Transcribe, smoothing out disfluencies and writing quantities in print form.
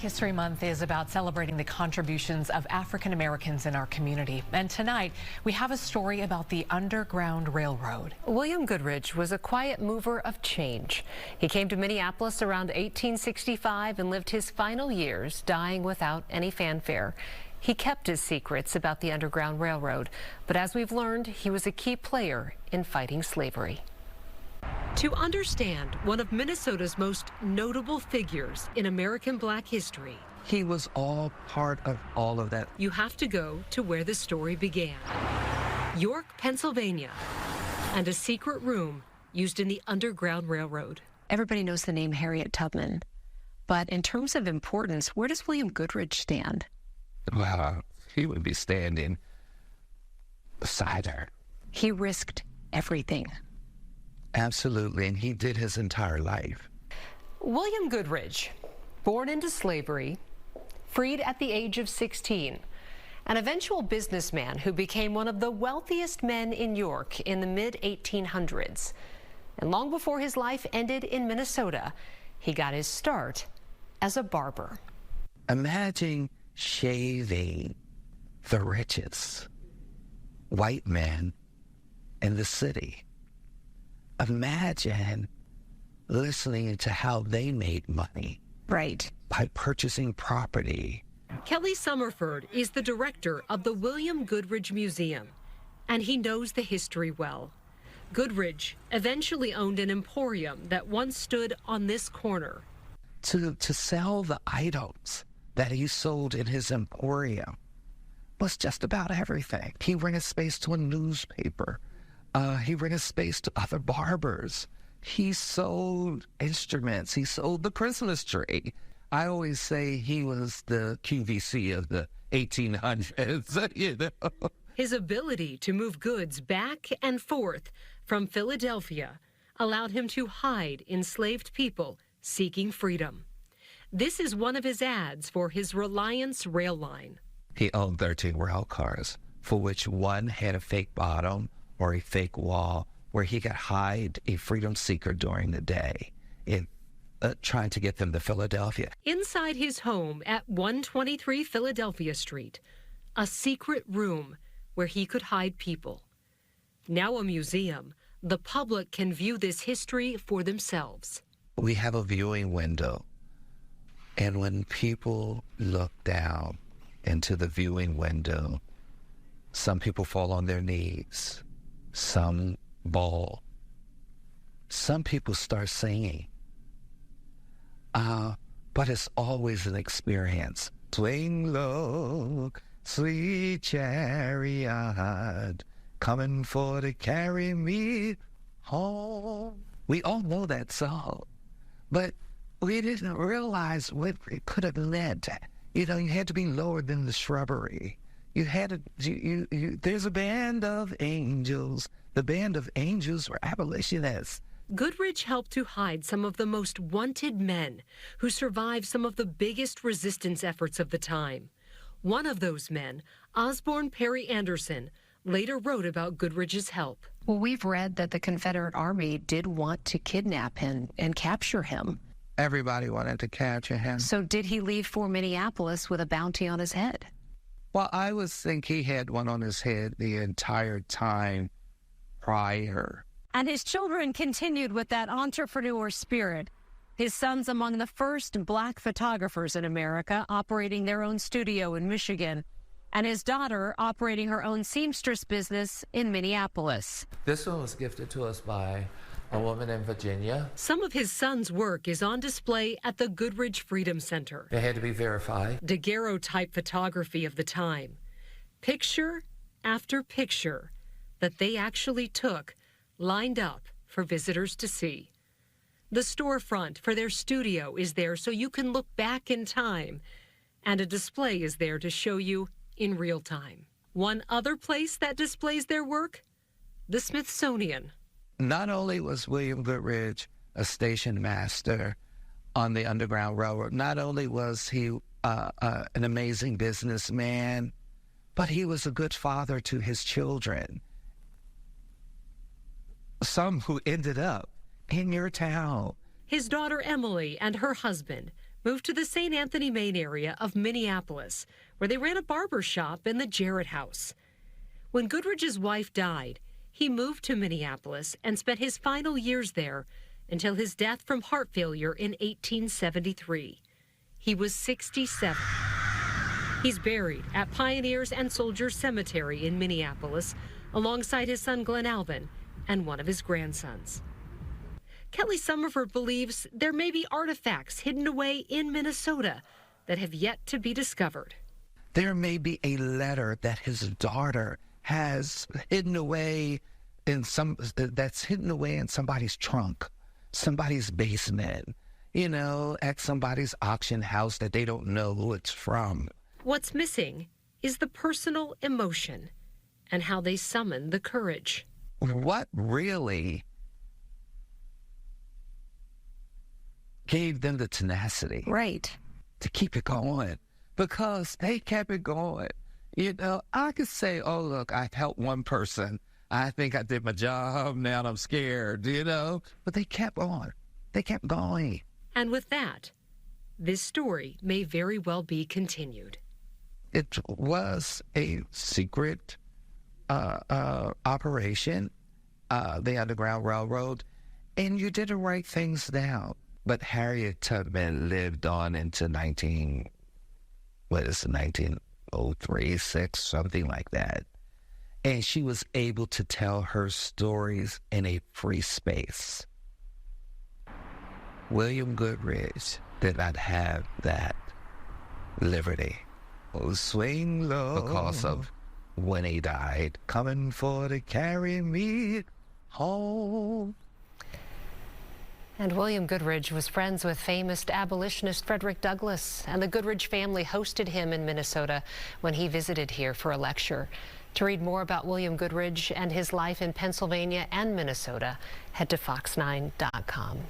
History Month is about celebrating the contributions of African Americans in our community. And tonight, we have a story about the Underground Railroad. William Goodridge was a quiet mover of change. He came to Minneapolis around 1865 and lived his final years dying without any fanfare. He kept his secrets about the Underground Railroad, but as we've learned, he was a key player in fighting slavery. To understand one of Minnesota's most notable figures in American Black history, he was all part of all of that. You have to go to where the story began. York, Pennsylvania, and a secret room used in the Underground Railroad. Everybody knows the name Harriet Tubman, but in terms of importance, where does William Goodridge stand? Well, he would be standing beside her. He risked everything. Absolutely, and he did his entire life. William Goodridge, born into slavery, freed at the age of 16, an eventual businessman who became one of the wealthiest men in York in the mid-1800s. And long before his life ended in Minnesota, he got his start as a barber. Imagine shaving the richest white man in the city. Imagine listening to how they made money. Right. By purchasing property. Kelly Summerford is the director of the William Goodridge Museum, and he knows the history well. Goodridge eventually owned an emporium that once stood on this corner. To sell the items that he sold in his emporium was just about everything. He rented space to a newspaper. He rented space to other barbers. He sold instruments. He sold the Christmas tree. I always say he was the QVC of the 1800s, you know. His ability to move goods back and forth from Philadelphia allowed him to hide enslaved people seeking freedom. This is one of his ads for his Reliance rail line. He owned 13 rail cars, for which one had a fake bottom or a fake wall where he could hide a freedom seeker during the day in trying to get them to Philadelphia. Inside his home at 123 Philadelphia Street, a secret room where he could hide people. Now a museum, the public can view this history for themselves. We have a viewing window, and when people look down into the viewing window, some people fall on their knees. Some bawl. Some people start singing. But it's always an experience. Swing low, sweet chariot, coming for to carry me home. We all know that song, but we didn't realize what it could have led to. You know, you had to be lower than the shrubbery. You had to, there's a band of angels. The band of angels were abolitionists. Goodridge helped to hide some of the most wanted men who survived some of the biggest resistance efforts of the time. One of those men, Osborne Perry Anderson, later wrote about Goodridge's help. Well, we've read that the Confederate Army did want to kidnap him and capture him. Everybody wanted to capture him. So did he leave for Minneapolis with a bounty on his head? Well, I would think he had one on his head the entire time prior. And his children continued with that entrepreneur spirit. His son's among the first Black photographers in America, operating their own studio in Michigan, and his daughter operating her own seamstress business in Minneapolis. This one was gifted to us by a woman in Virginia. Some of his son's work is on display at the Goodridge Freedom Center. It had to be verified. Daguerreotype photography of the time. Picture after picture that they actually took, lined up for visitors to see. The storefront for their studio is there so you can look back in time, and a display is there to show you in real time. One other place that displays their work? The Smithsonian. Not only was William Goodridge a station master on the Underground Railroad, not only was he an amazing businessman, but he was a good father to his children. Some who ended up in your town. His daughter Emily and her husband moved to the St. Anthony, Maine area of Minneapolis, where they ran a barber shop in the Jarrett House. When Goodridge's wife died, he moved to Minneapolis and spent his final years there until his death from heart failure in 1873. He was 67. He's buried at Pioneers and Soldiers Cemetery in Minneapolis, alongside his son Glenn Alvin and one of his grandsons. Kelly Summerford believes there may be artifacts hidden away in Minnesota that have yet to be discovered. There may be a letter that his daughter has hidden away that's hidden away in somebody's trunk, somebody's basement, at somebody's auction house that they don't know who it's from. What's missing is the personal emotion and how they summon the courage. What really gave them the tenacity? Right. To keep it going, because they kept it going. I could say, oh, look, I've helped one person. I think I did my job. Now I'm scared, But they kept on. They kept going. And with that, this story may very well be continued. It was a secret operation, the Underground Railroad, and you did the right things now. But Harriet Tubman lived on into 1903, 6, something like that. And she was able to tell her stories in a free space. William Goodridge did not have that liberty. Oh, swing low, because of when he died, coming for to carry me home. And William Goodridge was friends with famous abolitionist Frederick Douglass, and the Goodridge family hosted him in Minnesota when he visited here for a lecture. To read more about William Goodridge and his life in Pennsylvania and Minnesota, head to fox9.com.